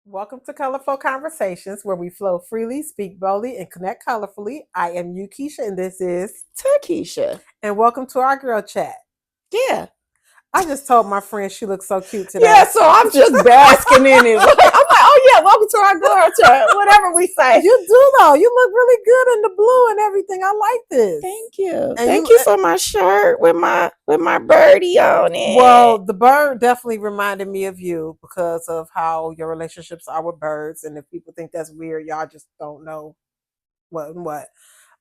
Welcome to Colorful Conversations, where we flow freely, speak boldly, and connect colorfully. I am Uakeisha, and this is Turkeisha. and welcome to our girl chat. Yeah. I just told my friend she looks so cute today. Yeah, so I'm just basking in it. I'm like, oh yeah, welcome to our girl chat. Whatever we say. You do though. You look really good in the blue and everything. I like this. Thank you. And Thank you for my shirt with my birdie on it. Well, the bird definitely reminded me of you because of how your relationships are with birds. And if people think that's weird, y'all just don't know what and what.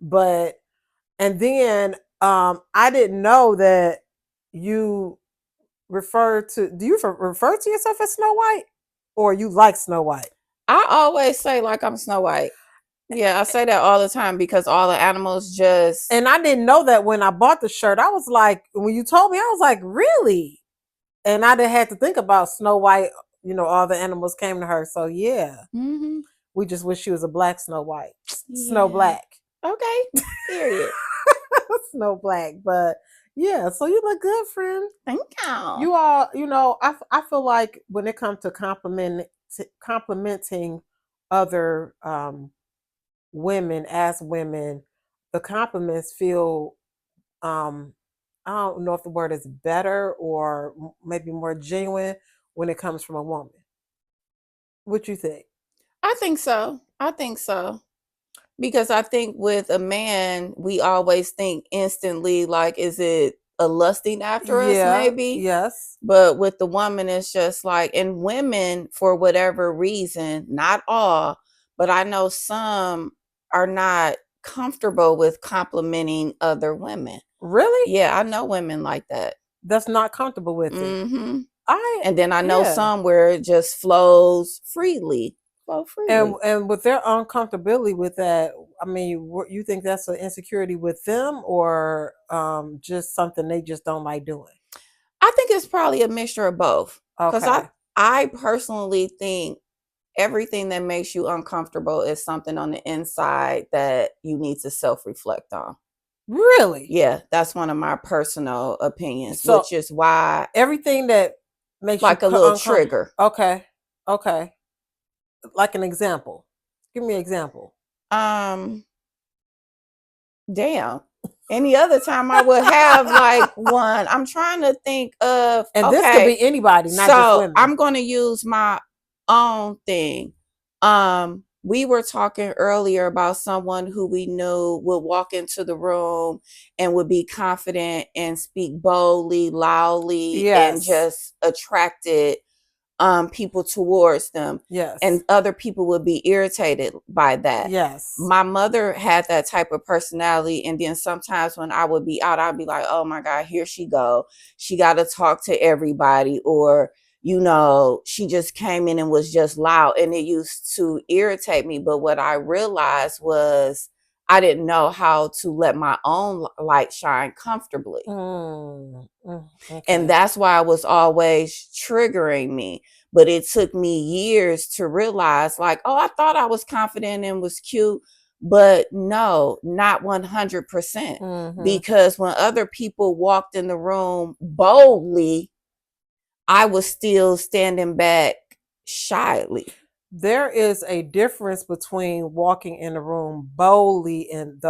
But and then I didn't know that you do you refer to yourself as Snow White, or you like Snow White? I always say like I'm Snow White. Yeah, I say that all the time because all the animals just. And I didn't know that when I bought the shirt. I was like, when you told me, I was like, really? And I didn't have to think about Snow White. You know, all the animals came to her. So yeah, we just wish she was a black Snow White, Snow Black. Okay, period. Snow Black, but yeah. So you look good, friend. Thank you. You are, I feel like when it comes to complimenting other women as women, the compliments feel I don't know if the word is better or maybe more genuine when it comes from a woman. What you think? I think so. Because I think with a man, we always think instantly, like, is it a lusting after us, maybe? Yes. But with the woman, it's just like, and women, for whatever reason, not all, but I know some are not comfortable with complimenting other women. Really? Yeah, I know women like that. That's not comfortable with it. And then I know some where it just flows freely. And with their uncomfortability with that, I mean, you think that's an insecurity with them, or just something they just don't like doing? I think it's probably a mixture of both. Because Okay. I personally think everything that makes you uncomfortable is something on the inside that you need to self-reflect on. Really? Yeah, that's one of my personal opinions, So which is why everything that makes like you a little trigger. Okay. Okay. Like an example. Give me an example. Damn. Any other time I would have like one. I'm trying to think of. And this could be anybody, not just women. I'm going to use my own thing. We were talking earlier about someone who we knew would walk into the room and would be confident and speak boldly, loudly, and just attracted people towards them. Yes. And other people would be irritated by that. Yes. My mother had that type of personality. And then sometimes when I would be out, I'd be like, oh my God, here she go. She got to talk to everybody. Or, she just came in and was just loud. And it used to irritate me. But what I realized was I didn't know how to let my own light shine comfortably. Okay. And that's why it was always triggering me. But it took me years to realize, like, oh, I thought I was confident and was cute. But no, not 100%. Because when other people walked in the room boldly, I was still standing back shyly. There is a difference between walking in a room boldly and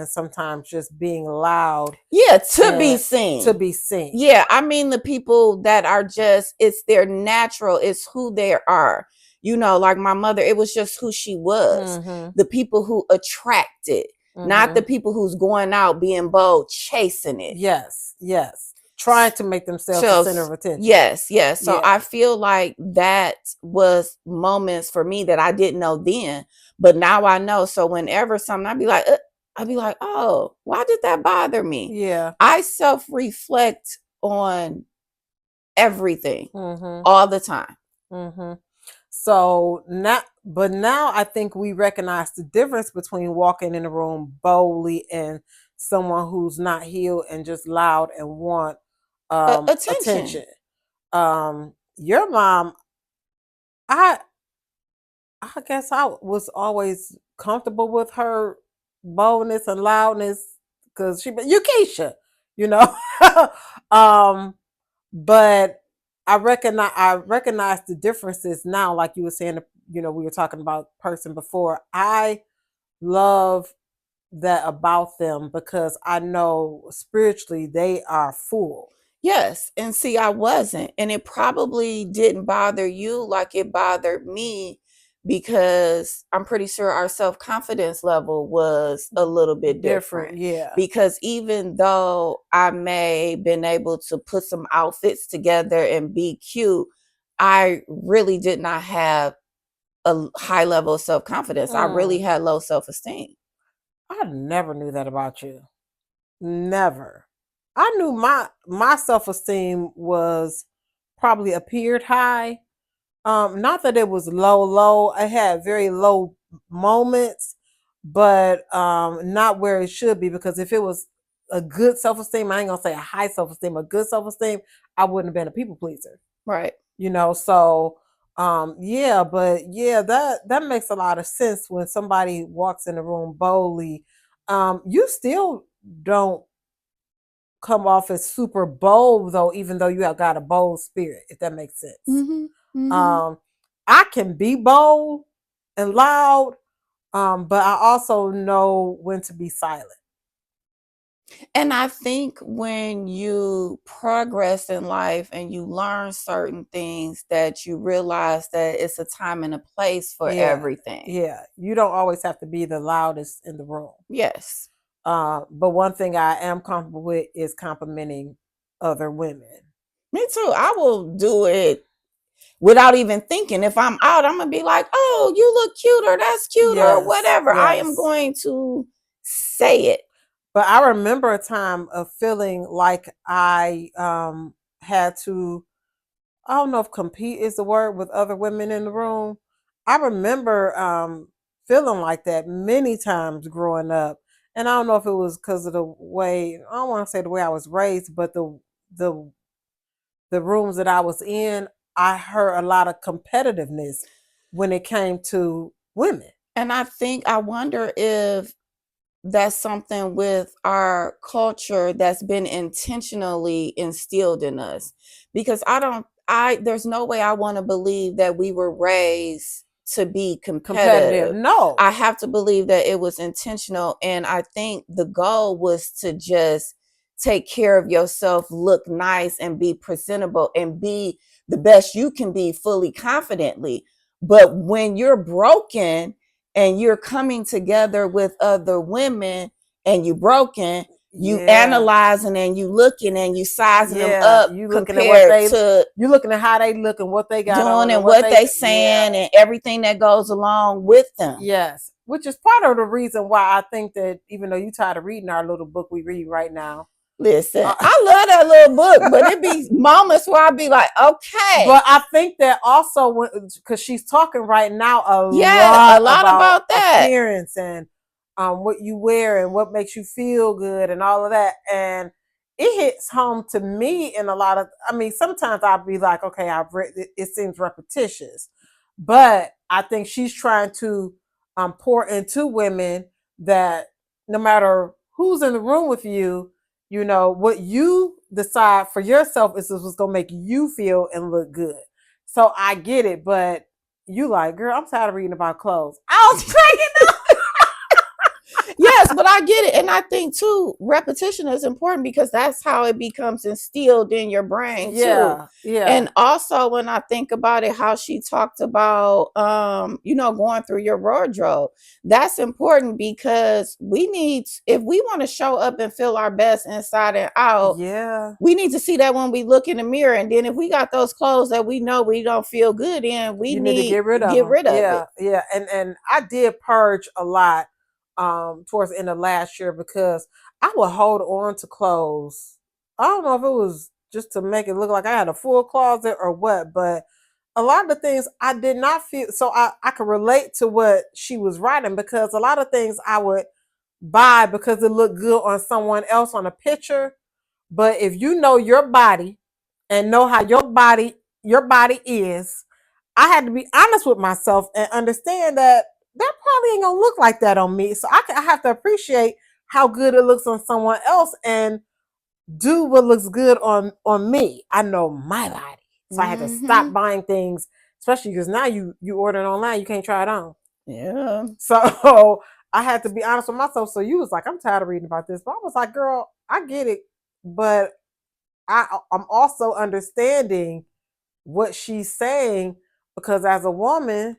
sometimes just being loud. Yeah, to be seen. To be seen. Yeah, I mean the people that are just, it's their natural, it's who they are. Like my mother, it was just who she was. The people who attracted, not the people who's going out being bold, chasing it. Yes, yes. Trying to make themselves the center of attention. Yes. So I feel like that was moments for me that I didn't know then, but now I know. So whenever something, I'd be like, oh, why did that bother me? Yeah. I self-reflect on everything all the time. So now I think we recognize the difference between walking in a room boldly and someone who's not healed and just loud and want attention. Your mom, I guess I was always comfortable with her boldness and loudness because Uakeisha, but I recognize the differences now, like you were saying, we were talking about person before. I love that about them because I know spiritually they are full. Yes, and see, I wasn't, and it probably didn't bother you like it bothered me because I'm pretty sure our self-confidence level was a little bit different. Different, yeah. Because even though I may been able to put some outfits together and be cute, I really did not have a high level of self-confidence. I really Mm, had low self-esteem. I never knew that about you. Never. I knew my self esteem was probably appeared high. Not that it was low. I had very low moments, but not where it should be. Because if it was a good self esteem, I ain't gonna say a high self esteem, a good self esteem, I wouldn't have been a people pleaser. Right. So yeah, but yeah, that makes a lot of sense when somebody walks in the room boldly. You still don't come off as super bold though, even though you have got a bold spirit, if that makes sense. Mhm. Mhm. Um, I can be bold and loud, but I also know when to be silent. And I think when you progress in life and you learn certain things that you realize that it's a time and a place for Yeah, everything. yeah. You don't always have to be the loudest in the room. Yes. But one thing I am comfortable with is complimenting other women. Me too. I will do it without even thinking. If I'm out, I'm going to be like, oh, you look cute or that's cute or Yes, whatever. I am yes. going to say it. But I remember a time of feeling like I had to, I don't know if compete is the word, with other women in the room. I remember feeling like that many times growing up. And I don't know if it was because of the way, I don't want to say the way I was raised, but the the rooms that I was in, I heard a lot of competitiveness when it came to women. And I wonder if that's something with our culture that's been intentionally instilled in us, because I there's no way I want to believe that we were raised to be Competitive. competitive. No. I have to believe that it was intentional, and I think the goal was to just take care of yourself, look nice and be presentable and be the best you can be fully confidently. But when you're broken and you're coming together with other women and you broken, you Yeah. analyzing and you looking and you sizing them Yeah. up You looking at what compared they to you looking at how they look and what they got doing on and and what what they they yeah. saying and everything that goes along with them. Yes. Which is part of the reason why I think that even though you tired of reading our little book we read right now. Listen, Uh, I love that little book, but it be moments where I be like, okay, but I think that also because she's talking right now a yeah, lot a lot about about that. appearance and what you wear and what makes you feel good and all of that. And it hits home to me in a lot of, I mean, sometimes I'll be like, okay, I've read it, it seems repetitious. But I think she's trying to pour into women that no matter who's in the room with you, what you decide for yourself is what's gonna make you feel and look good. So I get it, but you like, girl, I'm tired of reading about clothes. I was cracking up. Yes, but I get it. And I think too, repetition is important because that's how it becomes instilled in your brain too. Yeah, yeah, And also when I think about it, how she talked about going through your wardrobe. That's important because we need, if we want to show up and feel our best inside and out, yeah. we need to see that when we look in the mirror. And then if we got those clothes that we know we don't feel good in, we You need to need get rid to of get them. rid of it. Yeah, yeah. And I did purge a lot towards the end of last year because I would hold on to clothes. I don't know if it was just to make it look like I had a full closet or what, but a lot of the things I did not feel, so I could relate to what she was writing because a lot of things I would buy because it looked good on someone else on a picture. But if you know your body and know how your body is, I had to be honest with myself and understand that that probably ain't gonna look like that on me. So I have to appreciate how good it looks on someone else and do what looks good on me. I know my body. So I had to stop buying things, especially because now you order it online, you can't try it on. Yeah. So I had to be honest with myself. So you was like, I'm tired of reading about this. But I was like, girl, I get it. But I'm also understanding what she's saying because as a woman,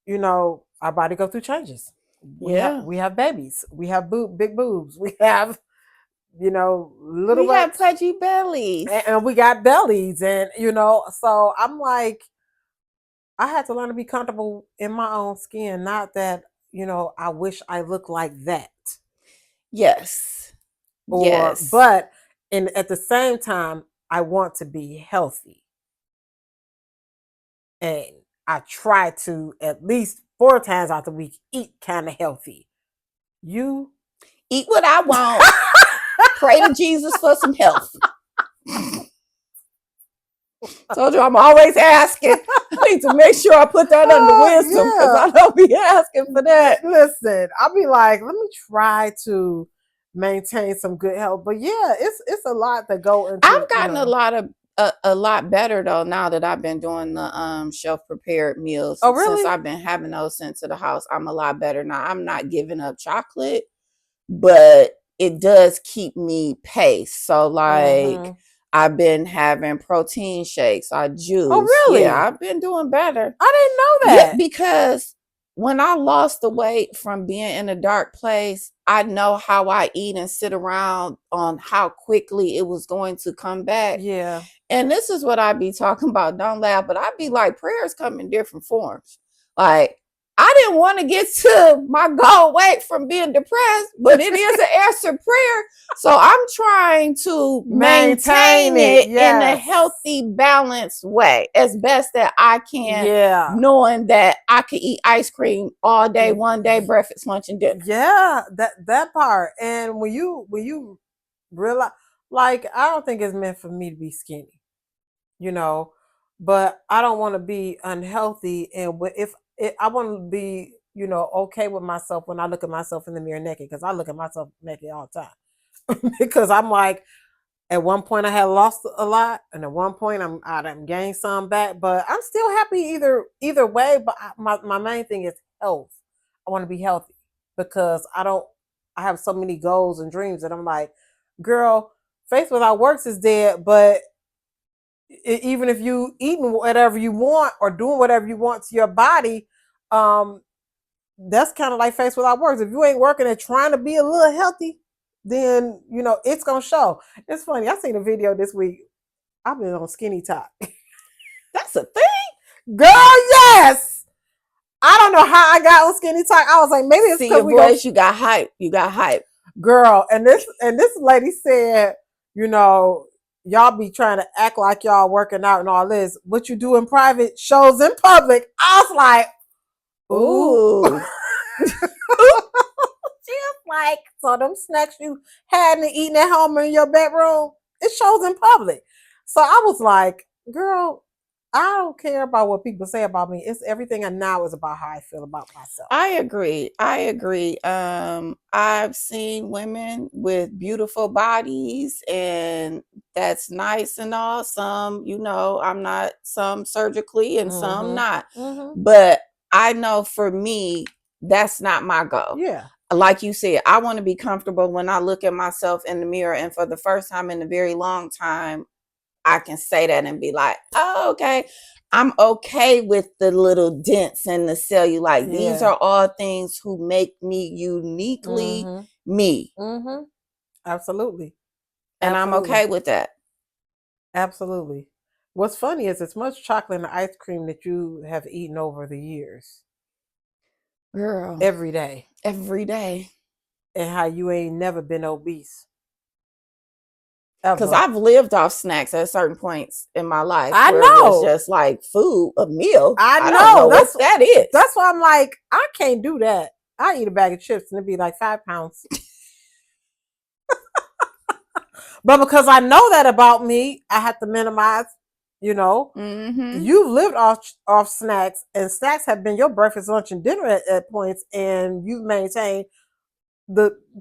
our body go through changes. Yeah. We have babies. We have big boobs. We have, little We got butts. pudgy bellies. And we got bellies. And, so I'm like, I had to learn to be comfortable in my own skin. Not that, I wish I looked like that. Yes. Yes. But at the same time, I want to be healthy. And I try to at least 4 times out the week eat kind of healthy. You eat what I want. Pray to Jesus for some health. Told you I'm always asking. I need to make sure I put that under wisdom because I don't be asking for that. Listen, I'll be like, let me try to maintain some good health. But yeah, it's a lot to go into. I've gotten a lot better though now that I've been doing the shelf prepared meals. Oh, really? Since I've been having those sent to the house, I'm a lot better now. I'm not giving up chocolate, but it does keep me paced. So like I've been having protein shakes, I juice. Oh, really? Yeah, I've been doing better. I didn't know that. Yeah, because when I lost the weight from being in a dark place, I know how I eat and sit around on how quickly it was going to come back. Yeah. And this is what I be talking about. Don't laugh, but I be like, prayers come in different forms. Like, I didn't want to get to my goal weight from being depressed, but it is an answered prayer. So I'm trying to maintain it in a healthy, balanced way as best that I can. Yeah. Knowing that I can eat ice cream all day, one day, breakfast, lunch, and dinner. Yeah, that part. And when you realize, like, I don't think it's meant for me to be skinny, but I don't want to be unhealthy. And if I want to be, okay with myself when I look at myself in the mirror naked, because I look at myself naked all the time. Because I'm like, at one point I had lost a lot, and at one point I done gained some back, but I'm still happy either way. But my main thing is health. I want to be healthy because I have so many goals and dreams that I'm like, girl, faith without works is dead. But even if you eating whatever you want or doing whatever you want to your body, that's kind of like faith without works. If you ain't working and trying to be a little healthy, then it's gonna show. It's funny. I seen a video this week. I've been on skinny talk. That's a thing, girl. Yes. I don't know how I got on skinny talk. I was like, maybe it's because your voice. You got hype. You got hype, girl. And this lady said, y'all be trying to act like y'all working out and all this. What you do in private shows in public. I was like, ooh. Just like, so them snacks you had and eating at home in your bedroom, it shows in public. So I was like, girl, I don't care about what people say about me. It's everything I now is about how I feel about myself. I agree. I've seen women with beautiful bodies, and that's nice and all. Some, I'm not, some surgically and some not. But I know for me, that's not my goal. Yeah. Like you said, I want to be comfortable when I look at myself in the mirror. And for the first time in a very long time, I can say that and be like, oh, okay. I'm okay with the little dents in the cellulite. These are all things who make me uniquely me. Absolutely. And I'm okay with that. Absolutely. What's funny is it's much chocolate and ice cream that you have eaten over the years. Girl. Every day. Every day. And how you ain't never been obese. Because I've lived off snacks at certain points in my life. I where know. It was just like food, a meal. I don't know what that is. That's why I'm like, I can't do that. I eat a bag of chips and it'd be like 5 pounds. But because I know that about me, I have to minimize, You've lived off snacks, and snacks have been your breakfast, lunch, and dinner at points, and you've maintained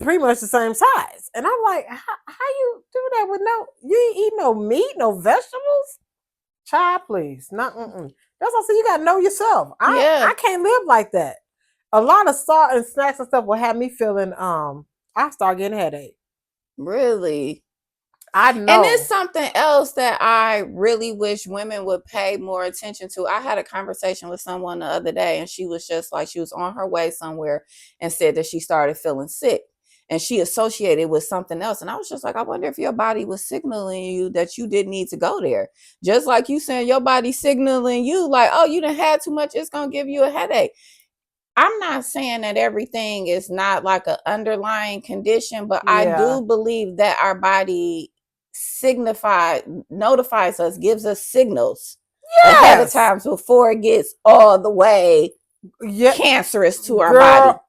pretty much the same size. And I'm like, how you do that with you ain't eat no meat, no vegetables? Child, please. Not That's what I say. You gotta know yourself. I Yeah, can't live like that. A lot of salt and snacks and stuff will have me feeling I start getting a headache. really. I And it's know. something else that I really wish women would pay more attention to. I had a conversation with someone the other day, and she was just like, she was on her way somewhere and said that she started feeling sick. And she associated with something else. And I was just like, I wonder if your body was signaling you that you didn't need to go there. Just like you saying your body signaling you, like, oh, you done had too much, it's going to give you a headache. I'm not saying that everything is not like an underlying condition, but I Yeah. do believe that our body notifies us, gives us signals ahead of Yes. times before it gets all the way Yeah, cancerous to our body. girl.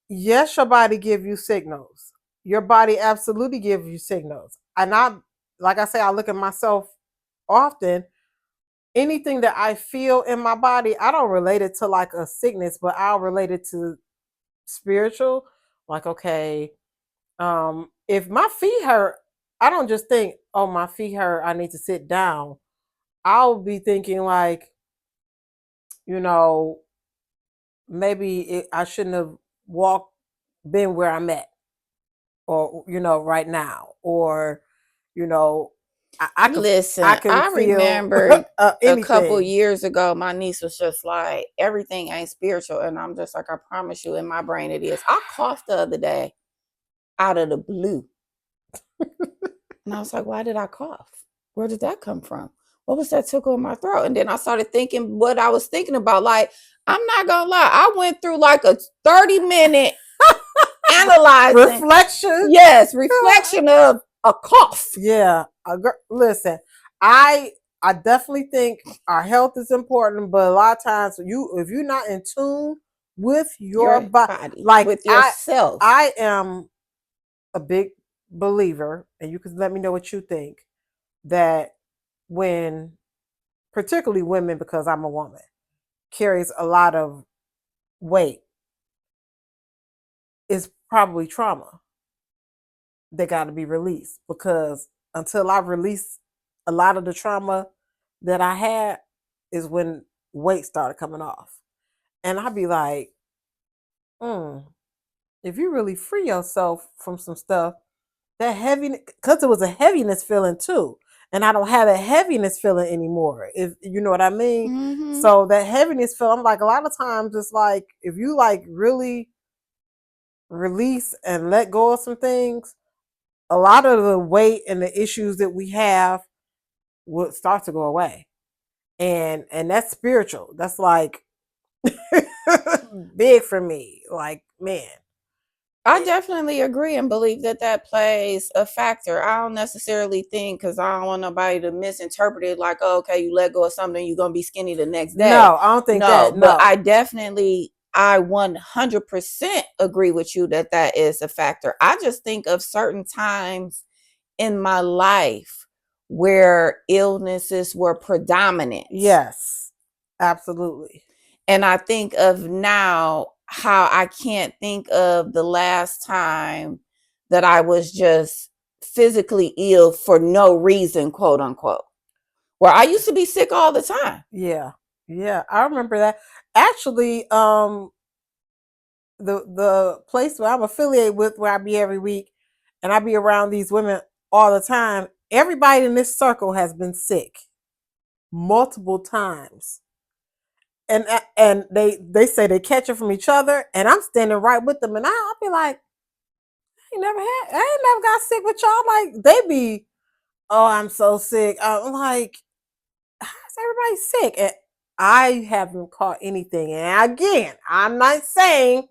Yes, your body give you signals. Your body absolutely give you signals. And like I say, I look at myself often. Anything that I feel in my body, I don't relate it to like a sickness, but I'll relate it to spiritual. Like, okay, if my feet hurt, I don't just think, oh, my feet hurt, I need to sit down. I'll be thinking like, you know, I shouldn't have walked, been where I'm at, or right now, or you know, I Listen, can I feel remember a couple anything. years ago, my niece was just like, everything ain't spiritual. And I'm just like, I promise you, in my brain, it is. I coughed the other day out of the blue. And I was like, why did I cough? Where did that come from? What was that tickle in my throat? And then I started thinking what I was thinking about. Like, I'm not gonna lie, I went through like a 30-minute analyzing, Reflection. yes, reflection of a cough. Yeah, listen, I definitely think our health is important, but a lot of times if you're not in tune with your Your body, body like with yourself. I am a big believer, and you can let me know what you think, that when particularly women, because I'm a woman, carries a lot of weight, is probably trauma that got to be released, because until I release a lot of the trauma that I had is when weight started coming off. And I'd be like, mm, if you really free yourself from some stuff, that heaviness, because it was a heaviness feeling too. And I don't have a heaviness feeling anymore, if you know what I mean. Mm-hmm. So that heaviness feeling, I'm like, a lot of times it's like, if you like really release and let go of some things, a lot of the weight and the issues that we have will start to go away. And that's spiritual. That's like big for me. Like, man. I definitely agree and believe that that plays a factor. I don't necessarily think, because I don't want nobody to misinterpret it like, oh, okay, you let go of something, you're going to be skinny the next day. No, I don't think No, that. but No. I 100% agree with you that that is a factor. I just think of certain times in my life where illnesses were predominant. Yes. Absolutely. And I think of now how I can't think of the last time that I was just physically ill for no reason, quote unquote. Where I used to be sick all the time. Yeah. Yeah. I remember that. Actually, the place where I'm affiliated with, where I be every week, and I be around these women all the time, everybody in this circle has been sick multiple times. And they say they catch it from each other, and I'm standing right with them, and I'll be like, I ain't never got sick with y'all. Like, they be, oh, I'm so sick. I'm like, how's everybody sick? And I haven't caught anything. And again, I'm not saying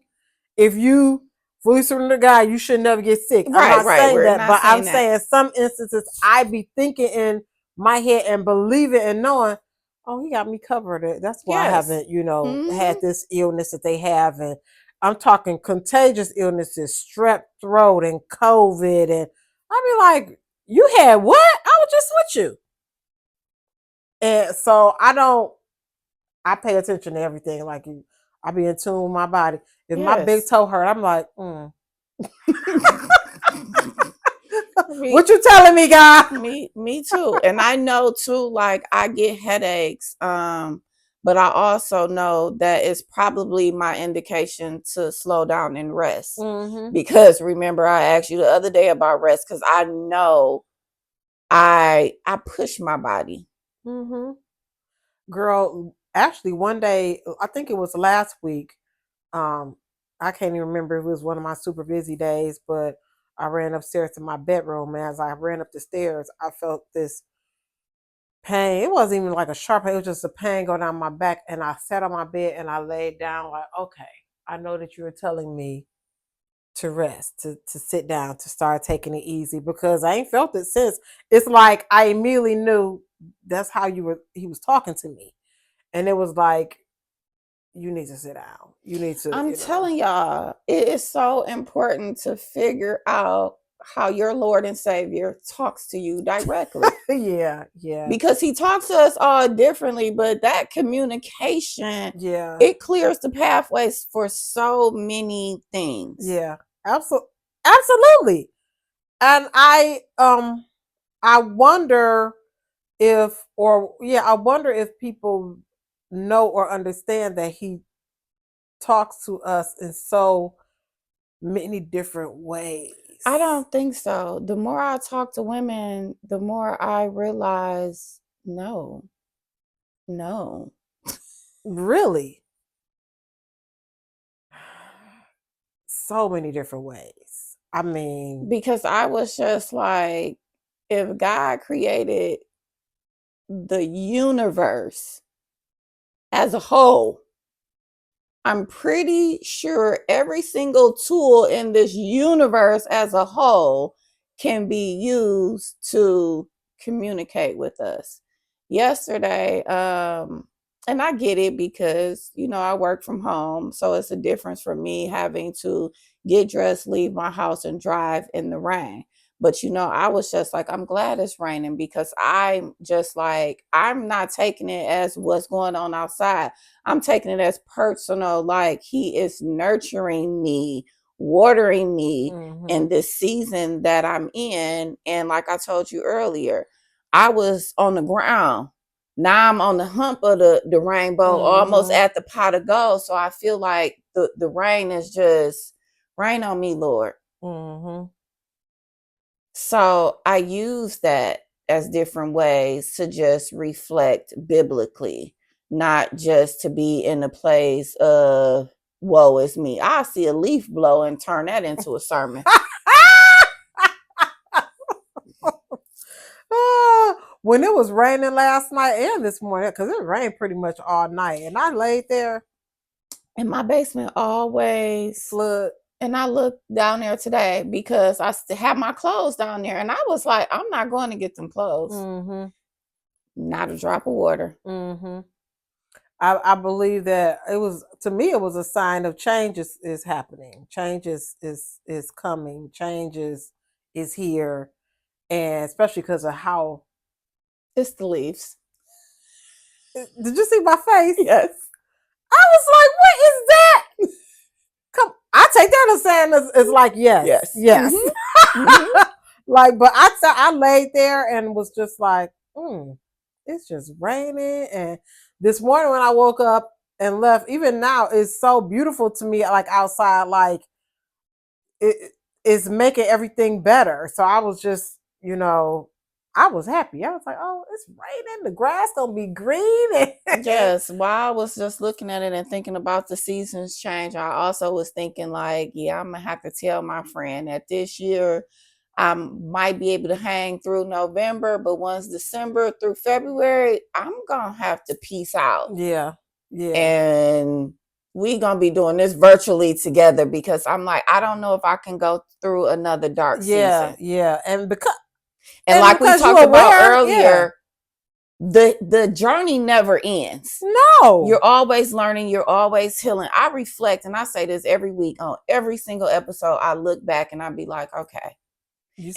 if you fully surrender to God, you should never get sick. I'm Right, not right. saying We're that, not but I'm saying that. saying some instances I be thinking in my head and believing and knowing, oh, he got me covered. That's why I Yes. haven't, Mm-hmm. had this illness that they have. And I'm talking contagious illnesses, strep throat and COVID. And I be like, you had what? I was just with you. And so I pay attention to everything. Like you, I be in tune with my body. If my big Yes. toe hurt, I'm like, me, What you telling me, God? me too. And I know too, like I get headaches. But I also know that it's probably my indication to slow down and rest. Mm-hmm. Because remember, I asked you the other day about rest because I know I push my body. Mm-hmm. Girl, actually, one day, I think it was last week. Um, I can't even remember if it was one of my super busy days, but I ran upstairs to my bedroom. And as I ran up the stairs, I felt this pain. It wasn't even like a sharp pain, it was just a pain going down my back. And I sat on my bed and I laid down, like, okay, I know that you were telling me to rest, to sit down, to start taking it easy because I ain't felt it since. It's like I immediately knew that's how he was talking to me. And it was like, you need to sit down. You need to, I'm telling y'all, it is so important to figure out how your Lord and Savior talks to you directly. Yeah, yeah. Because he talks to us all differently, but that communication, Yeah. it clears the pathways for so many things. Yeah. Absolutely. And I wonder I wonder if people know or understand that he talks to us in so many different ways. I don't think so. The more I talk to women, the more I realize no, no. Really. So many different ways. I mean, Because I was just like, if God created the universe as a whole, I'm pretty sure every single tool in this universe as a whole can be used to communicate with us. Yesterday, and I get it because, I work from home. So it's a difference for me having to get dressed, leave my house, and drive in the rain. But, I was just like, I'm glad it's raining because I'm just like, I'm not taking it as what's going on outside. I'm taking it as personal, like he is nurturing me, watering me in this season that I'm in. And like I told you earlier, I was on the ground. Now I'm on the hump of the rainbow, almost at the pot of gold. So I feel like the rain is just rain on me, Lord. So I use that as different ways to just reflect biblically, not just to be in a place of woe is me. I see a leaf blow and turn that into a sermon. When it was raining last night and this morning, because it rained pretty much all night, and I laid there. And my basement always flood. And I looked down there today because I still have my clothes down there. And I was like, I'm not going to get them clothes. Not a drop of water. I believe that to me, it was a sign of change is happening. Change is coming. Change is here. And especially because of how. It's the leaves. Did you see my face? Yes. I was like, what is that? Come, I take that as saying it's like, yes. Like, but I laid there and was just like, it's just raining. And this morning when I woke up and left, even now, it's so beautiful to me, like outside, like it's making everything better. So I was just, I was happy. I was like, oh, it's raining. The grass gonna be green. Yes. While I was just looking at it and thinking about the seasons change, I also was thinking like, yeah, I'm gonna have to tell my friend that this year I might be able to hang through November, but once December through February, I'm gonna have to peace out. Yeah. And we gonna be doing this virtually together because I'm like, I don't know if I can go through another dark season. Yeah. And because like we talked about earlier, the journey never ends. No. You're always learning, you're always healing. I reflect, and I say this every week on every single episode. I look back and I be like, okay.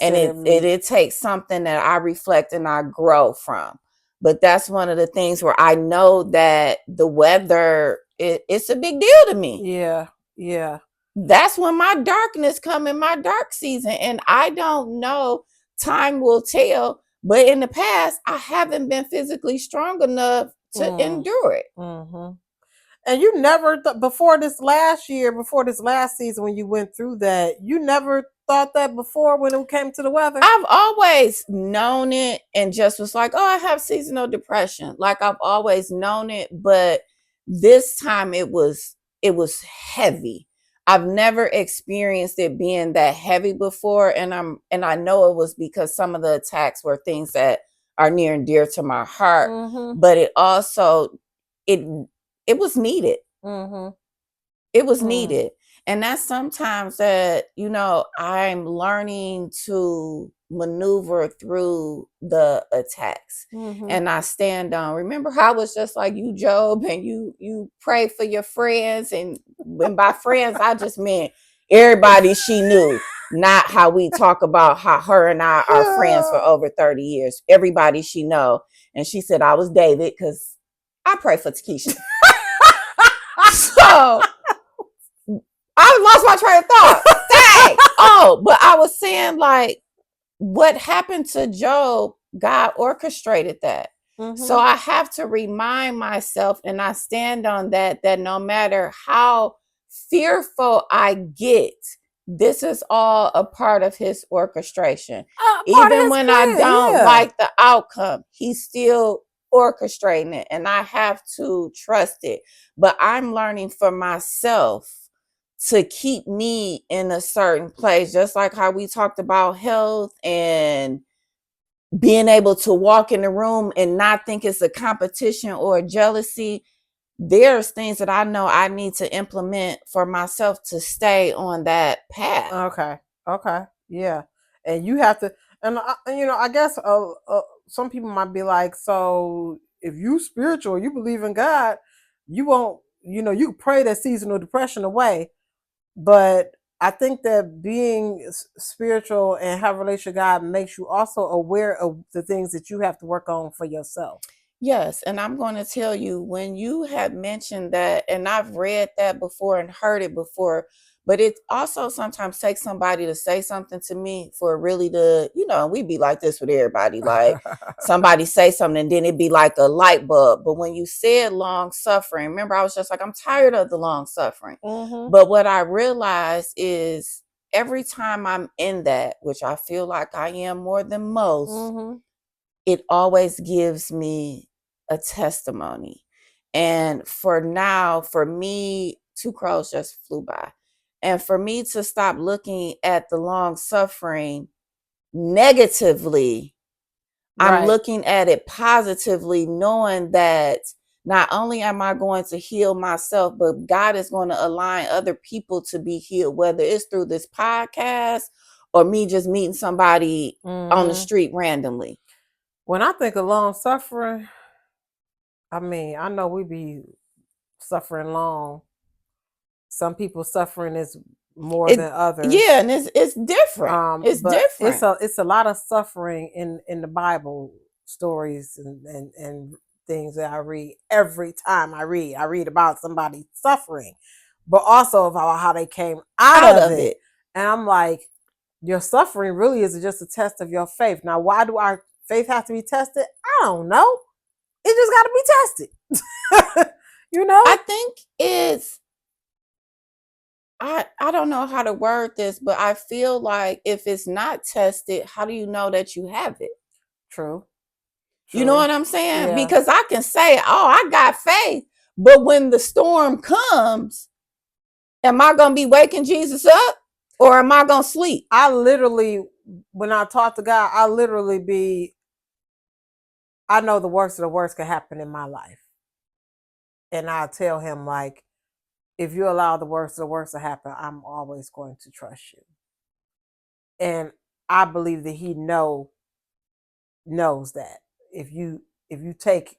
And it takes something that I reflect and I grow from. But that's one of the things where I know that the weather, it's a big deal to me. Yeah. that's when my darkness come in my dark season. And I don't know, time will tell. But in the past, I haven't been physically strong enough to endure it. Mm-hmm. And you never before this last year, before this last season, when you went through that, you never thought that before when it came to the weather. I've always known it and just was like, oh, I have seasonal depression. Like I've always known it, but this time it was heavy. I've never experienced it being that heavy before, and I know it was because some of the attacks were things that are near and dear to my heart, but it also it it was needed. It was needed. And that's sometimes that, I'm learning to maneuver through the attacks. And I stand on. Remember how I was just like you, Job, and you pray for your friends, and by friends I just meant everybody she knew, not how we talk about how her and I are friends for over 30 years. Everybody she know. And she said I was David because I pray for Takesha. So I lost my train of thought. Dang. Oh, but I was saying, like, what happened to Job, God orchestrated that. So I have to remind myself, and I stand on that no matter how fearful I get, this is all a part of his orchestration. Even when I don't like the outcome, he's still orchestrating it, and I have to trust it. But I'm learning for myself to keep me in a certain place, just like how we talked about health and being able to walk in the room and not think it's a competition or a jealousy. There's things that I know I need to implement for myself to stay on that path. Okay. Yeah. And you have to, and I guess some people might be like, so if you spiritual, you believe in God, you won't, you pray that seasonal depression away. But I think that being spiritual and have a relationship with God makes you also aware of the things that you have to work on for yourself. Yes, and I'm going to tell you, when you had mentioned that, and I've read that before and heard it before, but it also sometimes takes somebody to say something to me for really to, we'd be like this with everybody. Like somebody say something and then it'd be like a light bulb. But when you said long suffering, remember I was just like, I'm tired of the long suffering. But what I realized is every time I'm in that, which I feel like I am more than most, it always gives me a testimony. And for now, for me, 2 crows just flew by. And for me to stop looking at the long suffering negatively, I'm looking at it positively, knowing that not only am I going to heal myself, but God is going to align other people to be healed, whether it's through this podcast or me just meeting somebody on the street randomly. When I think of long suffering, I mean, I know we be suffering long. Some people suffering is more than others. Yeah, and it's different. It's different. It's a lot of suffering in the Bible stories and things that I read. Every time I read about somebody suffering, but also about how they came out of it. And I'm like, your suffering really is just a test of your faith. Now, why do our faith have to be tested? I don't know. It just got to be tested. I think it's, I don't know how to word this, but I feel like if it's not tested, how do you know that you have it? True. You know what I'm saying? Yeah. Because I can say, oh, I got faith. But when the storm comes, am I going to be waking Jesus up or am I going to sleep? I literally, when I talk to God, I know the worst of the worst can happen in my life. And I tell him, like, if you allow the worst of the worst to happen, I'm always going to trust you. And I believe that he knows that if you take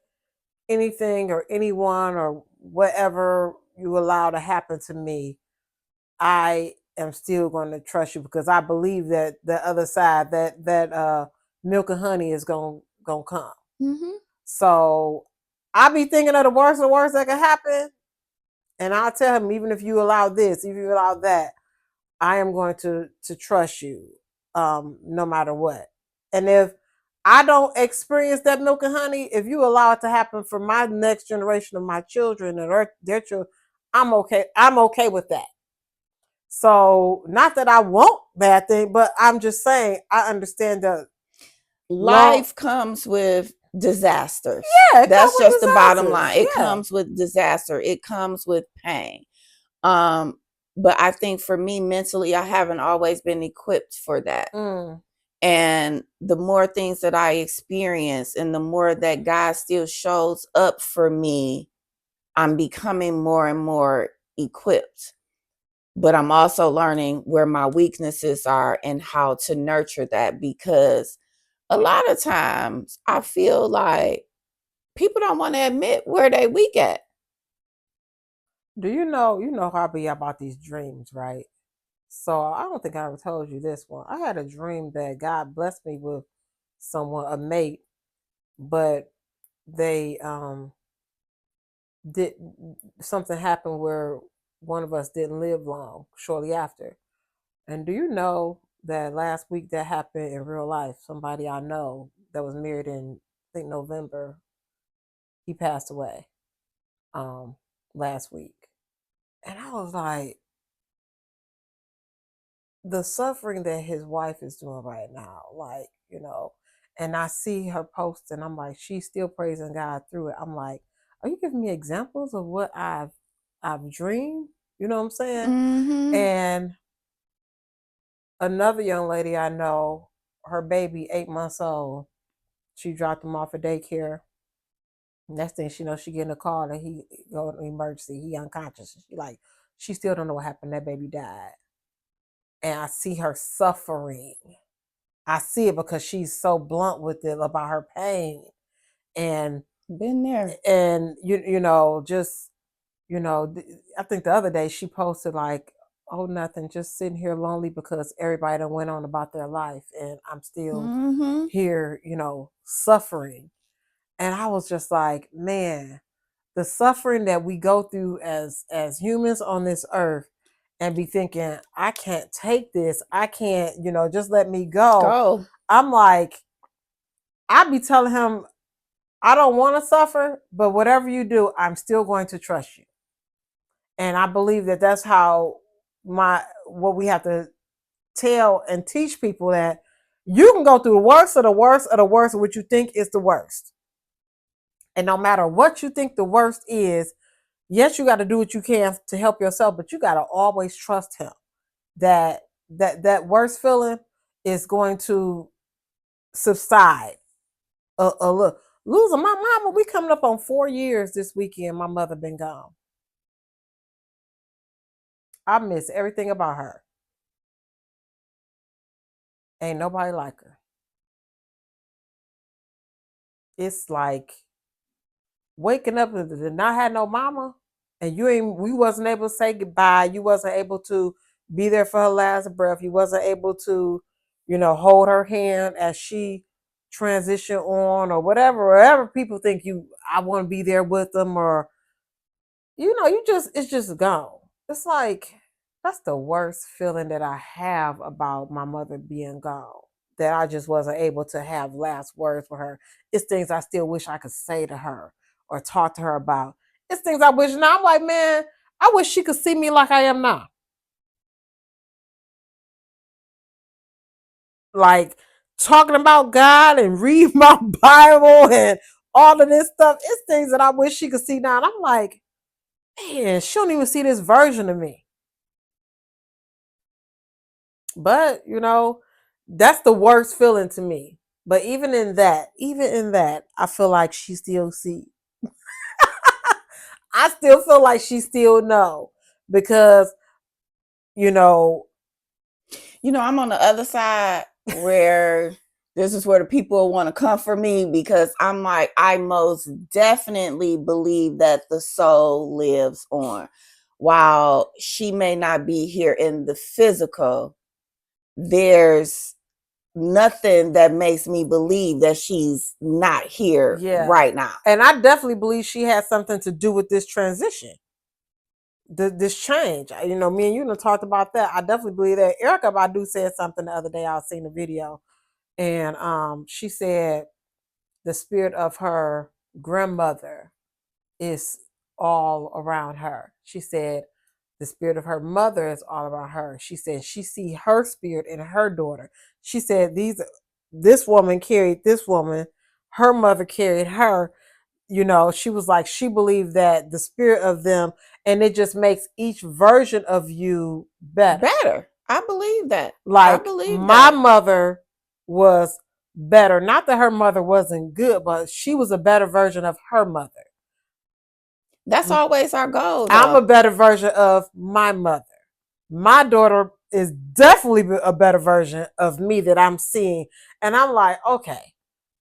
anything or anyone or whatever you allow to happen to me, I am still going to trust you because I believe that the other side, that milk and honey is gonna come. So I be thinking of the worst that can happen, And I'll tell him, even if you allow this, if you allow that, I am going to trust you, no matter what. And if I don't experience that milk and honey, if you allow it to happen for my next generation of my children and their children, I'm okay. I'm okay with that. So not that I want bad thing, but I'm just saying I understand the long. Life comes with disasters. Yeah, it comes That's with just the bottom disasters. line. It Yeah. comes with disaster. It comes with pain. Um, but I think for me mentally, I haven't always been equipped for that. Mm. And the more things that I experience and the more that God still shows up for me, I'm becoming more and more equipped. But I'm also learning where my weaknesses are and how to nurture that, because a lot of times I feel like people don't want to admit where they weak at. Do you know how I be about these dreams, right? So I don't think I ever told you this one. I had a dream that God blessed me with someone, a mate, but they did something happened where one of us didn't live long shortly after. And do you know that last week that happened in real life? Somebody I know that was married in I think November, he passed away um last week. And I was like, the suffering that his wife is doing right now, like, and I see her post and I'm like, she's still praising God through it. I'm like, are you giving me examples of what I've dreamed? You know what I'm saying? Mm-hmm. And another young lady I know, her baby 8 months old, she dropped him off at daycare. Next thing she knows, she get in a call and he go to emergency. He unconscious. She still don't know what happened. That baby died. And I see her suffering. I see it because she's so blunt with it about her pain. And Been there. just I think the other day she posted like, oh, nothing, just sitting here lonely because everybody done went on about their life and I'm still Mm-hmm. here, suffering. And I was just like, man, the suffering that we go through as humans on this earth, and be thinking, I can't take this. I can't, just let me go. Go. I'm like, I be telling him, I don't want to suffer, but whatever you do, I'm still going to trust you. And I believe that that's how what we have to tell and teach people, that you can go through the worst of the worst of the worst of what you think is the worst. And no matter what you think the worst is, yes, you got to do what you can to help yourself, but you got to always trust him that that worst feeling is going to subside. Look, losing my mama, we coming up on 4 years this weekend. My mother been gone. I miss everything about her. Ain't nobody like her. It's like waking up and to not have no mama, and we wasn't able to say goodbye. You wasn't able to be there for her last breath. You wasn't able to, hold her hand as she transition on, or whatever people think I want to be there with them, or it's just gone. It's like, that's the worst feeling that I have about my mother being gone. That I just wasn't able to have last words with her. It's things I still wish I could say to her or talk to her about. It's things I wish now. I'm like, man, I wish she could see me like I am now. Like, talking about God and read my Bible and all of this stuff. It's things that I wish she could see now. And I'm like, man, she don't even see this version of me. But, that's the worst feeling to me. But even in that, I feel like she still see. I still feel like she still know, because, you know, I'm on the other side where this is where the people want to come for me, because I'm like, I most definitely believe that the soul lives on. While she may not be here in the physical, there's nothing that makes me believe that she's not here yeah. right now. And I definitely believe she had something to do with this transition. this change. Me and you talked about that. I definitely believe that. Erica Badu said something the other day. I was seeing a video, and she said the spirit of her grandmother is all around her. She said the spirit of her mother is all around her. She said she see her spirit in her daughter. She said this woman carried this woman, her mother carried her. She was like, she believed that the spirit of them, and it just makes each version of you better. I believe that. Like my mother was better. Not that her mother wasn't good, but she was a better version of her mother. That's always our goal, though. I'm a better version of my mother. My daughter is definitely a better version of me that I'm seeing. And I'm like, okay.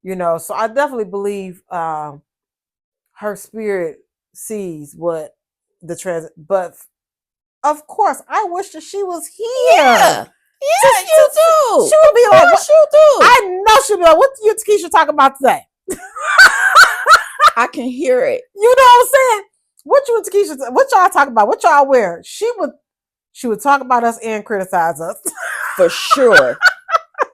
So I definitely believe her spirit sees what but of course I wish that she was here. Yeah, you do. She would be like, what you do. I know she'll be like, what you Uakeisha talking about today? I can hear it. You know what I'm saying? What you Uakeisha, what y'all talking about? What y'all wear? She would talk about us and criticize us. For sure.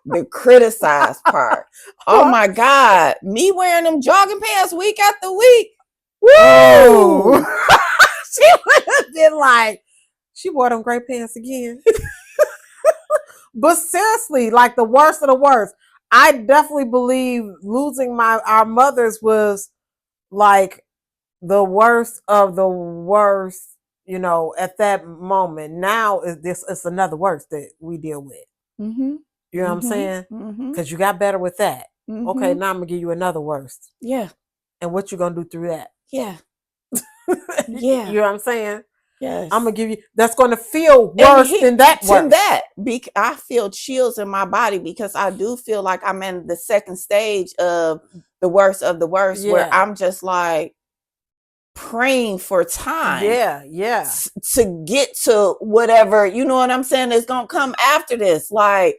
The criticize part. Oh my God. Me wearing them jogging pants week after week. Woo! Oh. She would have been like, she wore them gray pants again. But seriously, like the worst of the worst. I definitely believe losing our mothers was like the worst of the worst, at that moment. Now it's another worst that we deal with. Mm-hmm. You know what I'm saying? Because you got better with that. Mm-hmm. Okay, now I'm gonna give you another worst. Yeah. And what you gonna do through that? Yeah. Yeah. You know what I'm saying? Yes. I'm gonna give you that's gonna feel worse than that. I feel chills in my body because I do feel like I'm in the second stage of the worst of the worst, where I'm just like praying for time. Yeah. To get to whatever, you know what I'm saying, is gonna come after this. Like,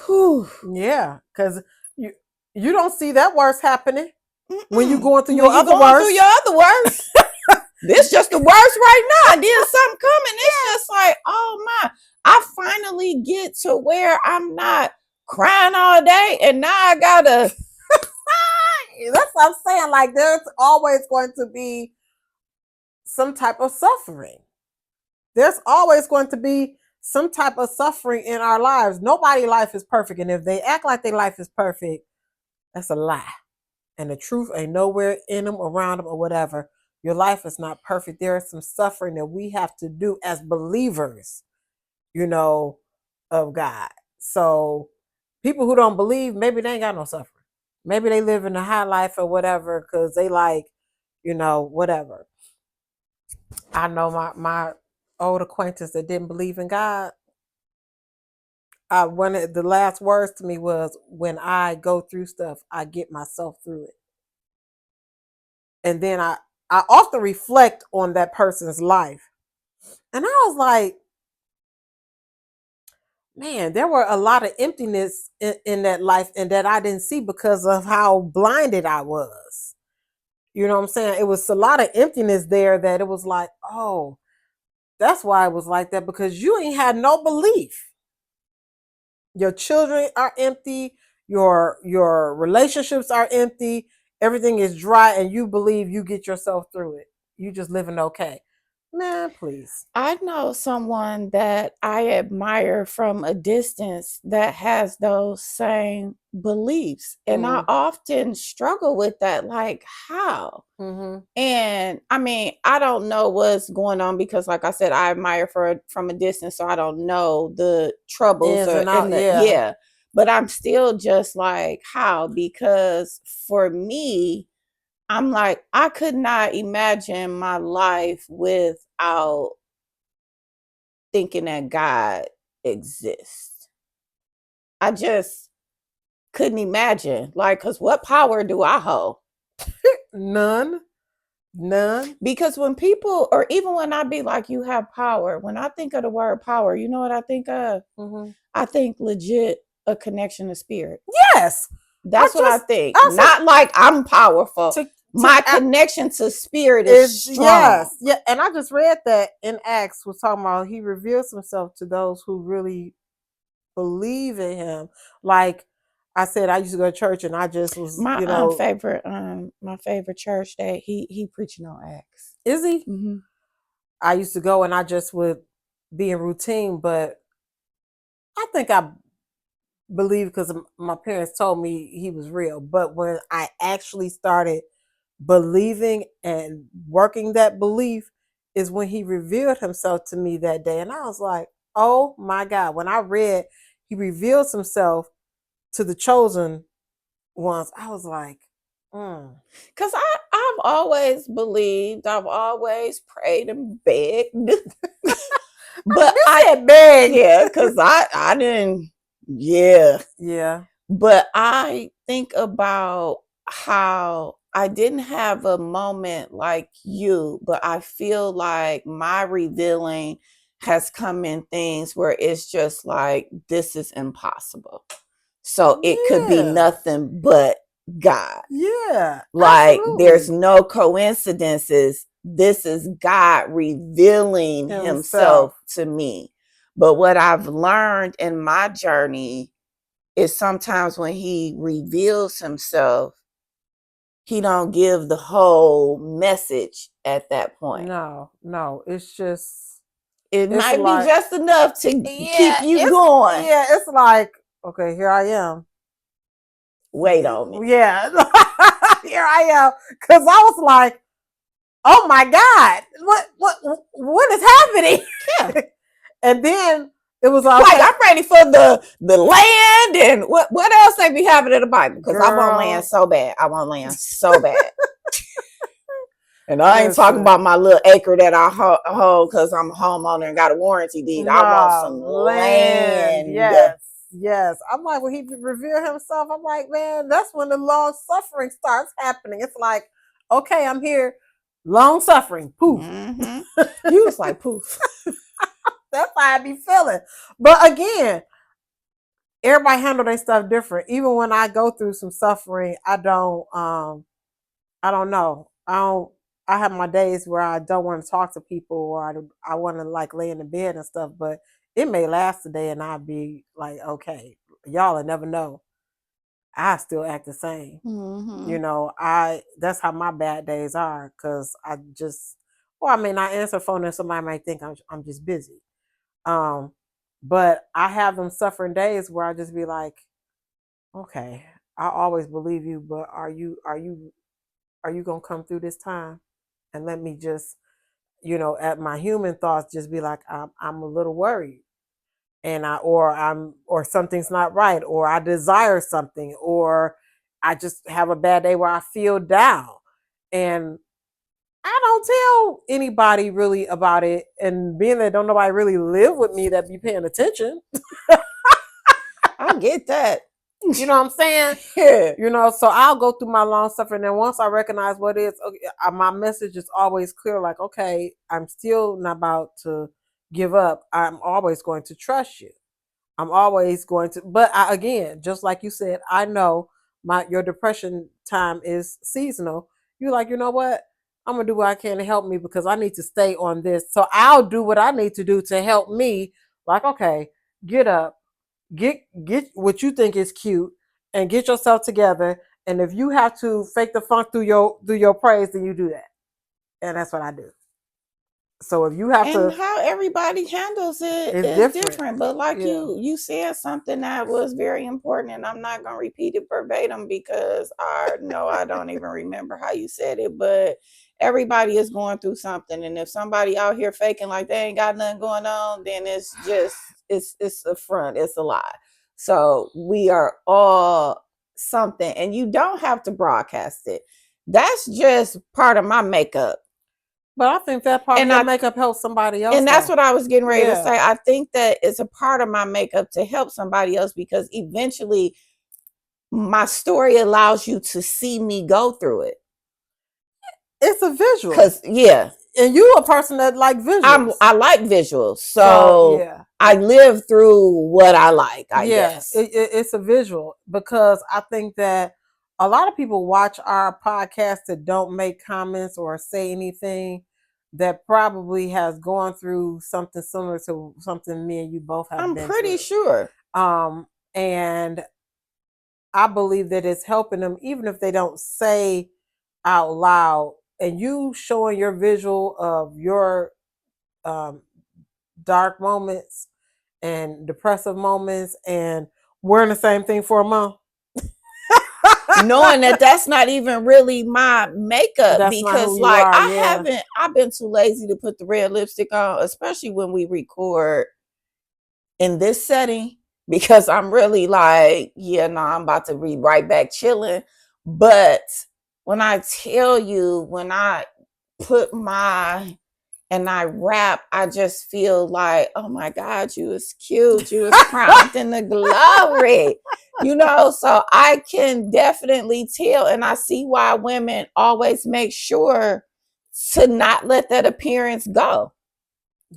whew. Yeah, because you don't see that worst happening. When you going through your other worst. This just the worst right now. And then something coming. It's just like, oh my, I finally get to where I'm not crying all day, and now I gotta. That's what I'm saying. Like, there's always going to be some type of suffering. There's always going to be some type of suffering in our lives. Nobody's life is perfect. And if they act like their life is perfect, that's a lie. And the truth ain't nowhere in them, around them, or whatever. Your life is not perfect. There is some suffering that we have to do as believers, of God. So people who don't believe, maybe they ain't got no suffering. Maybe they live in a high life or whatever because they like, whatever. I know my old acquaintance that didn't believe in God. One of the last words to me was, when I go through stuff, I get myself through it. And then I often reflect on that person's life. And I was like, man, there were a lot of emptiness in that life, and that I didn't see because of how blinded I was. You know what I'm saying? It was a lot of emptiness there that it was like, oh, that's why it was like that, because you ain't had no belief. Your children are empty. Your relationships are empty. Everything is dry, and you believe you get yourself through it. You just living okay. Man, please. I know someone that I admire from a distance that has those same beliefs. And I often struggle with that. Like, how? And I mean, I don't know what's going on because, like I said, I admire from a distance. So I don't know the troubles yeah. But I'm still just like, how? Because for me, I'm like, I could not imagine my life without thinking that God exists. I just couldn't imagine. Like, because what power do I hold? None. Because when people, or even when I be like, you have power, when I think of the word power, you know what I think of? I think legit a connection to spirit. Yes. That's what I think. Not like I'm powerful. my connection to spirit is strong. Yes, yeah. And I just read that in Acts was talking about he reveals himself to those who really believe in him. Like I said, I used to go to church and I just was, My you know, my favorite church that he preaching on Acts. Is he? Mm-hmm. I used to go and I just would be in routine, but I think I believe because my parents told me he was real. But when I actually started believing and working that belief is when he revealed himself to me that day. And I was like, oh my God. When I read he reveals himself to the chosen ones, I was like, Because I've always believed, I've always prayed and begged. But I said beg. Yeah, because I didn't, yeah. Yeah. But I think about how I didn't have a moment like you, but I feel like my revealing has come in things where it's just like, this is impossible. So it could be nothing but God. Yeah. Like absolutely. There's no coincidences. This is God revealing himself to me. But what I've learned in my journey is sometimes when he reveals himself, he don't give the whole message at that point. No. It's just it might be just enough to keep you going. Yeah, it's like, okay, here I am. Wait on me. Yeah. Here I am. Cause I was like, oh my God, what is happening? Yeah. And then it was all like, I'm ready for the land and what else they be having in the Bible? Because I want land so bad. I want land so bad. And I ain't talking about my little acre that I hold because I'm a homeowner and got a warranty deed. I want some land. Yes. I'm like, when he revealed himself, I'm like, man, that's when the long suffering starts happening. It's like, okay, I'm here. Long suffering. Poof. Mm-hmm. You was like, poof. That's how I be feeling. But again, everybody handle their stuff different. Even when I go through some suffering, I don't know. I have my days where I don't want to talk to people or I want to like lay in the bed and stuff, but it may last a day and I'll be like, okay, y'all will never know. I still act the same. Mm-hmm. You know, that's how my bad days are because I just, I mean, I answer phone and somebody might think I'm just busy. But I have them suffering days where I just be like, okay, I always believe you, but are you gonna come through this time and let me just, at my human thoughts, just be like, I'm a little worried, and or something's not right, or I desire something, or I just have a bad day where I feel down, and I don't tell anybody really about it. And being that don't nobody really live with me that be paying attention. I get that. You know what I'm saying? Yeah. So I'll go through my long suffering. And once I recognize what it is, okay, my message is always clear. Like, okay, I'm still not about to give up. I'm always going to trust you. I'm always going to, but again, just like you said, I know your depression time is seasonal. You're like, you know what? I'm gonna do what I can to help me because I need to stay on this. So I'll do what I need to do to help me. Like, okay, get up, get what you think is cute, and get yourself together. And if you have to fake the funk through your praise, then you do that. And that's what I do. So if you have and to, how everybody handles it is different. But like you said something that was very important, and I'm not gonna repeat it verbatim because I know I don't even remember how you said it. But everybody is going through something, and if somebody out here faking like they ain't got nothing going on, then it's just it's a front, it's a lie. So we are all something, and you don't have to broadcast it. That's just part of my makeup. But I think that part of your makeup helps somebody else. And that's what I was getting ready to say. I think that it's a part of my makeup to help somebody else because eventually my story allows you to see me go through it. It's a visual. Because, yeah. And you a person that like visuals. I like visuals. So yeah. I live through what I like, I guess. It's a visual because I think that a lot of people watch our podcast that don't make comments or say anything that probably has gone through something similar to something me and you both have I'm been pretty through. sure. And I believe that it's helping them, even if they don't say out loud. And you showing your visual of your um, dark moments and depressive moments, and wearing the same thing for a month. Knowing that that's not even really my makeup, That's not who because you like are. Yeah. I've been too lazy to put the red lipstick on, especially when we record in this setting, because I'm really like, yeah, no, I'm about to be right back chilling. But when I tell you, when I put my and I rap, I just feel like, oh my God, you was cute. You was crowned in the glory. So I can definitely tell, and I see why women always make sure to not let that appearance go,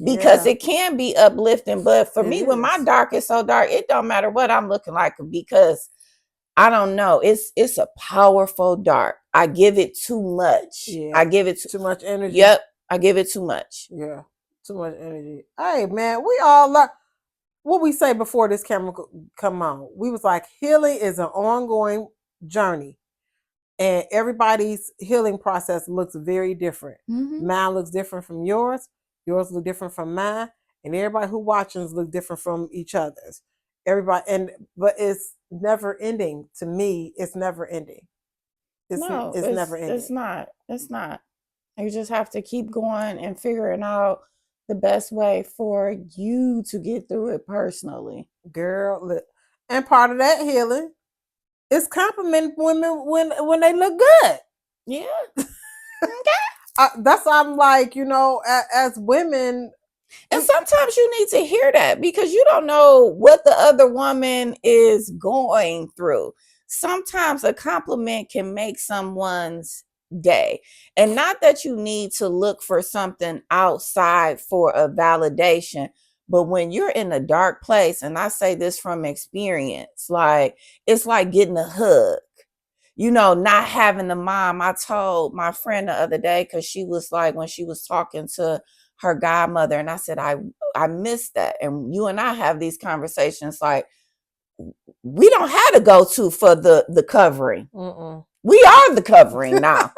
because Yeah, it can be uplifting. But for it me, when my is. dark is so dark, it don't matter what I'm looking like, because I don't know. It's a powerful dark. I give it too much. Yeah. I give it Too much energy. yep, I give it too much. Yeah. Too much energy. Hey man, we all learn what we say before this camera come on. We was like, healing is an ongoing journey, and everybody's healing process looks very different. Mm-hmm. Mine looks different from yours. Yours look different from mine, and everybody who watches look different from each other's. Everybody, and but it's never ending. To me, it's never ending. No, It's never it's ending. not. It's not. You just have to keep going and figuring out the best way for you to get through it personally. Girl, look. And part of that healing is complimenting women when they look good. Yeah. That's why I'm like, as women, And we sometimes you need to hear that, because you don't know what the other woman is going through. Sometimes a compliment can make someone's day. And not that you need to look for something outside for a validation, but when you're in a dark place, and I say this from experience, like it's like getting a hug. Not having a mom. I told my friend the other day, because she was like, when she was talking to her godmother, and I said, I miss that. And you and I have these conversations like, we don't have to go to for the covering. mm-mm. We are the covering now.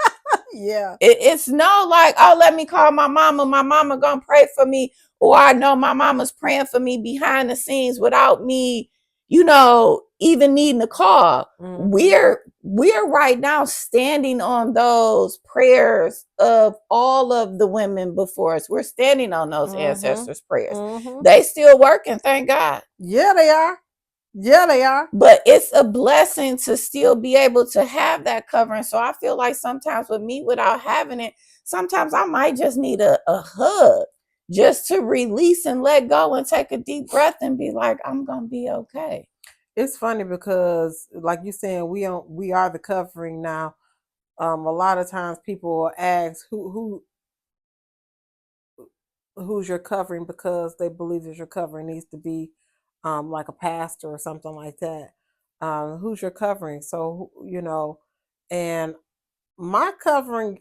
Yeah. It's no like, oh, let me call my mama. My mama gonna pray for me, or I know my mama's praying for me behind the scenes without me, even needing a call. Mm-hmm. We're right now standing on those prayers of all of the women before us. We're standing on those ancestors' prayers. Mm-hmm. They still working, thank God. Yeah, they are. Yeah, they are. But it's a blessing to still be able to have that covering. So I feel like sometimes with me, without having it, sometimes I might just need a hug, just to release and let go and take a deep breath and be like, I'm gonna be okay. It's funny because, like you saying, we are the covering now. A lot of times people will ask who's your covering, because they believe that your covering needs to be like a pastor or something like that. Who's your covering? So and my covering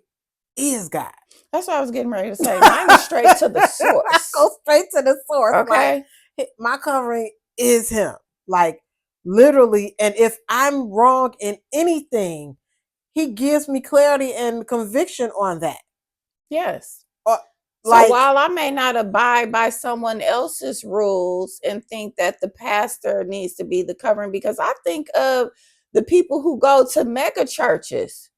is God. That's what I was getting ready to say. Mine is straight to the I source. go straight to the source. Like Okay. my covering is Him. Like literally, and if I'm wrong in anything, He gives me clarity and conviction on that. Yes. Uh, So like while I may not abide by someone else's rules and think that the pastor needs to be the covering, because I think of the people who go to mega churches.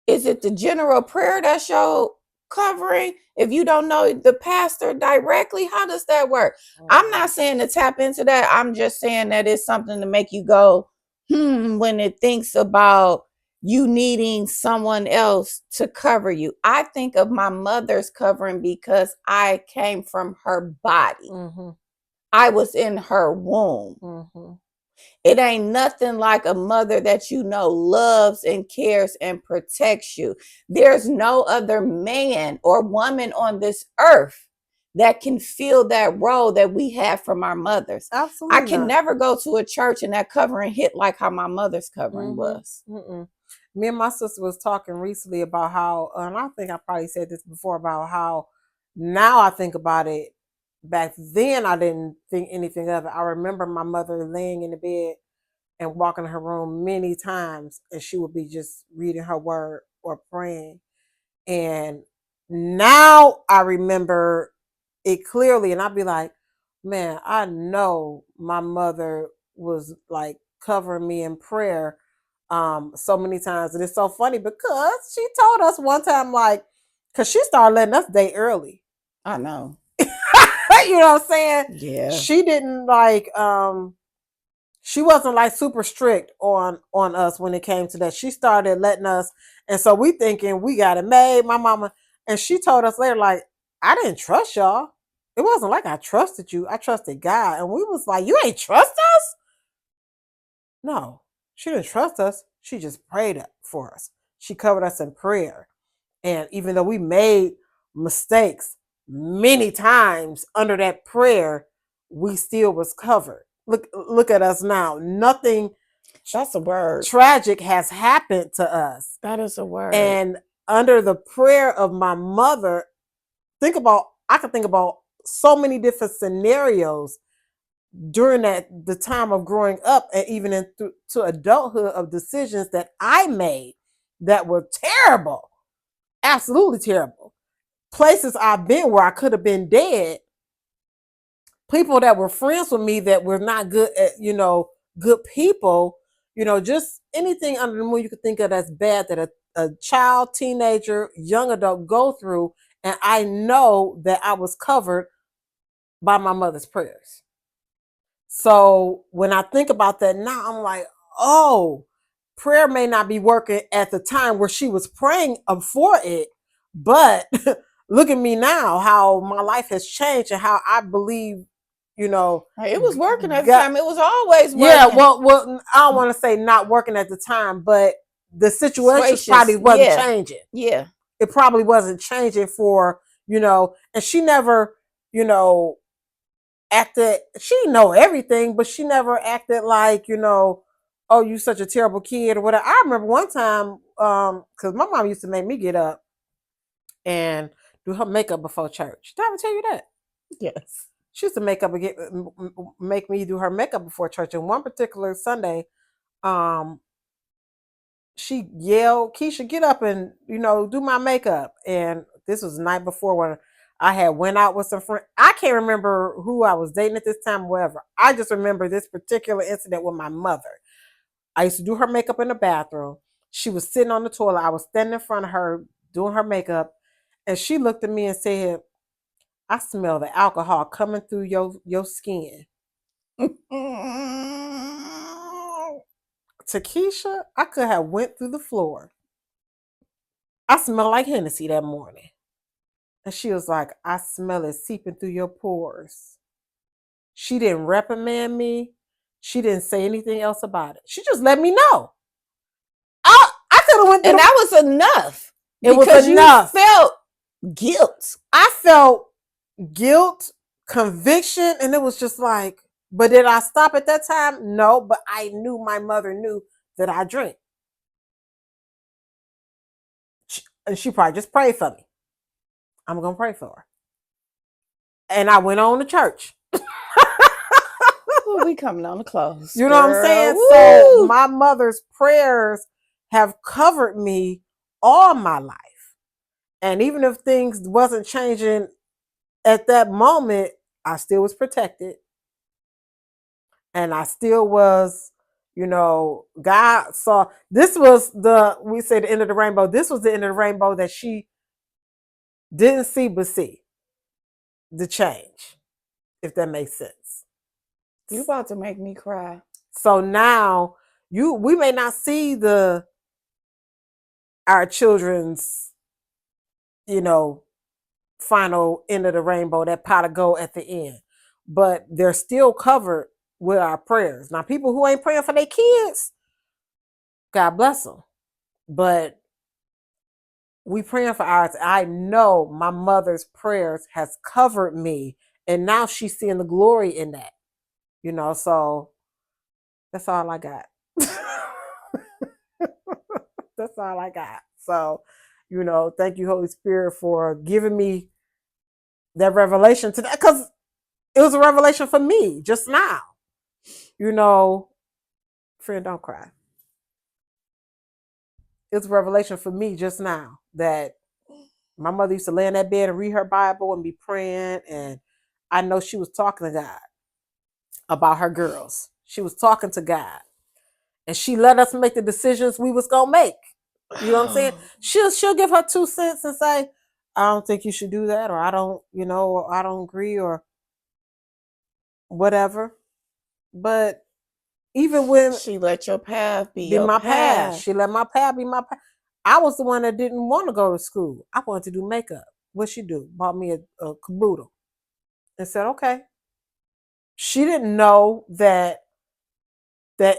Is it the general prayer that's your covering? If you don't know the pastor directly, how does that work? I'm not saying to tap into that. I'm just saying that it's something to make you go, when it thinks about you needing someone else to cover you. I think of my mother's covering because I came from her body. Mm-hmm. I was in her womb. Mm-hmm. It ain't nothing like a mother that loves and cares and protects you. There's no other man or woman on this earth that can fill that role that we have from our mothers. I Absolutely can not. never go to a church and that covering hit like how my mother's covering was. Mm-hmm. Mm-mm. Me and my sister was talking recently about how, and I think I probably said this before, about how now I think about it. Back then, I didn't think anything of it. I remember my mother laying in the bed and walking in her room many times, and she would be just reading her word or praying. And now I remember it clearly, and I'd be like, man, I know my mother was like covering me in prayer so many times. And it's so funny because she told us one time, like, because she started letting us date early. I know. You know what I'm saying? Yeah. She didn't like she wasn't like super strict on us when it came to that. She started letting us, and so we thinking we got it made. My mama, and she told us later, like, I didn't trust y'all. It wasn't like I trusted you. I trusted God, and we was like, you ain't trust us? No, she didn't trust us. She just prayed for us. She covered us in prayer, and even though we made mistakes many times under that prayer, we still was covered. Look at us now. Nothing That's a word. tragic has happened to us. That is a word. And under the prayer of my mother, I can think about so many different scenarios during the time of growing up and even to adulthood of decisions that I made that were terrible, absolutely terrible. Places I've been where I could have been dead, people that were friends with me that were not good at, good people, just anything under the moon you could think of that's bad that a child, teenager, young adult go through. And I know that I was covered by my mother's prayers. So when I think about that now, I'm like, oh, prayer may not be working at the time where she was praying for it, but look at me now, how my life has changed and how I believe, It was working at the God, time. It was always yeah, working. well, I don't want to say not working at the time, but the situations probably Situations. wasn't Yeah. changing. Yeah. It probably wasn't changing for, and she never, you know, acted, she know everything, but she never acted like, oh, you such a terrible kid or whatever. I remember one time, because my mom used to make me get up and do her makeup before church. Did I ever tell you that? Yes. She used to make me do her makeup before church. And one particular Sunday, um, she yelled, Keisha, get up and, do my makeup. And this was the night before when I had went out with some friends. I can't remember who I was dating at this time, whatever. I just remember this particular incident with my mother. I used to do her makeup in the bathroom. She was sitting on the toilet. I was standing in front of her doing her makeup. And she looked at me and said, I smell the alcohol coming through your skin. Takesha, I could have went through the floor. I smelled like Hennessy that morning. And she was like, I smell it seeping through your pores. She didn't reprimand me. She didn't say anything else about it. She just let me know. I could have went through And that was enough it was because you enough. felt guilt. I felt guilt, conviction, and it was just like, but did I stop at that time? No, but I knew my mother knew that I drink. And she probably just prayed for me. I'm going to pray for her. And I went on to church. Ooh, we coming on the close, You know what I'm girl. saying? So Woo! my mother's prayers have covered me all my life. And even if things wasn't changing at that moment, I still was protected. And I still was, God saw this was we say the end of the rainbow. This was the end of the rainbow that she didn't see but see the change, if that makes sense. You about to make me cry. So now we may not see our children's, you know, final end of the rainbow, that pot of gold at the end. But they're still covered with our prayers. Now, people who ain't praying for their kids, God bless them. But we praying for ours. I know my mother's prayers has covered me, and now she's seeing the glory in that. So that's all I got. That's all I got. So, thank you, Holy Spirit, for giving me that revelation today, because it was a revelation for me just now. You know, Friend, don't cry. It's a revelation for me just now that my mother used to lay in that bed and read her Bible and be praying, and I know she was talking to God about her girls. She was talking to God, and she let us make the decisions we was gonna make. You know what I'm saying? She'll give her 2 cents and say, I don't think you should do that, or I don't, or I don't agree, or whatever. But even when She let your path be be your my path, path. she let my path be my path. I was the one that didn't want to go to school. I wanted to do makeup. What she do? Bought me a caboodle and said, okay. She didn't know that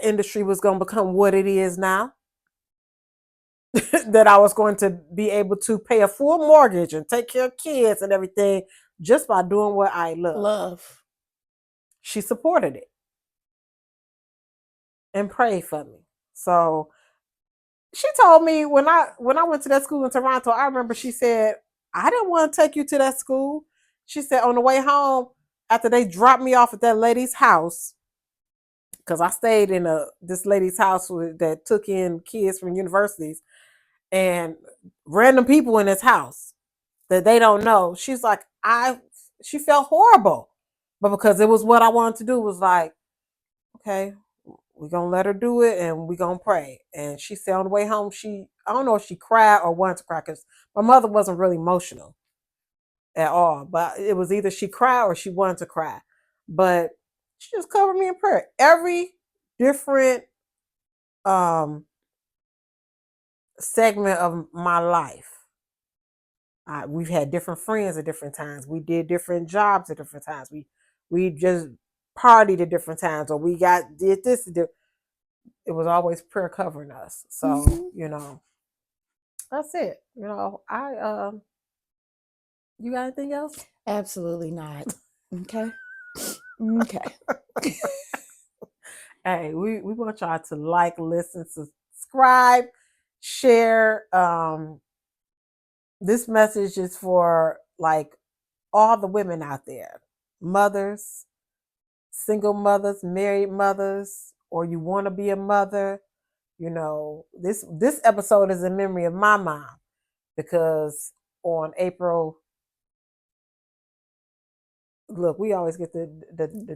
industry was going to become what it is now. That I was going to be able to pay a full mortgage and take care of kids and everything just by doing what I love. She supported it and prayed for me. So she told me when I went to that school in Toronto, I remember she said, I didn't want to take you to that school. She said on the way home, after they dropped me off at that lady's house, because I stayed in this lady's house that took in kids from universities, and random people in this house that they don't know. She's like, she felt horrible, but because it was what I wanted to do, was like, okay, we're gonna let her do it and we're gonna pray. And she said on the way home, I don't know if she cried or wanted to cry, because my mother wasn't really emotional at all, but it was either she cried or she wanted to cry. But she just covered me in prayer. Every different um segment of my life, we've had different friends at different times. We did different jobs at different times. We just partied at different times, or we did this. It was always prayer covering us. So that's it. You got anything else? Absolutely not. Okay. Okay. Hey, we want y'all to like, listen, subscribe, share. This message is for like all the women out there, mothers, single mothers, married mothers, or you want to be a mother. This episode is in memory of my mom, because on April, look, we always get the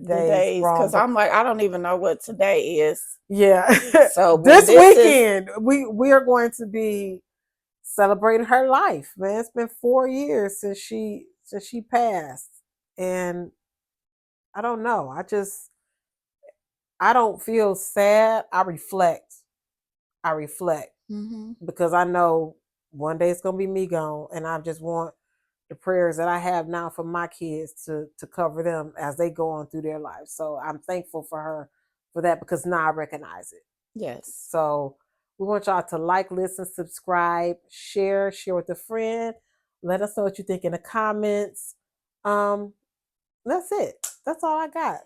days wrong, because I'm like, I don't even know what today is. Yeah. So this weekend we are going to be celebrating her life, man. It's been 4 years since she passed, and I don't know. I don't feel sad. I reflect. Because I know one day it's gonna be me gone, and I just want the prayers that I have now for my kids to cover them as they go on through their lives. So I'm thankful for her for that, because now I recognize it. Yes. So we want y'all to like, listen, subscribe, share with a friend. Let us know what you think in the comments. That's it. That's all I got.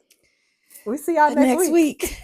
We see y'all next week.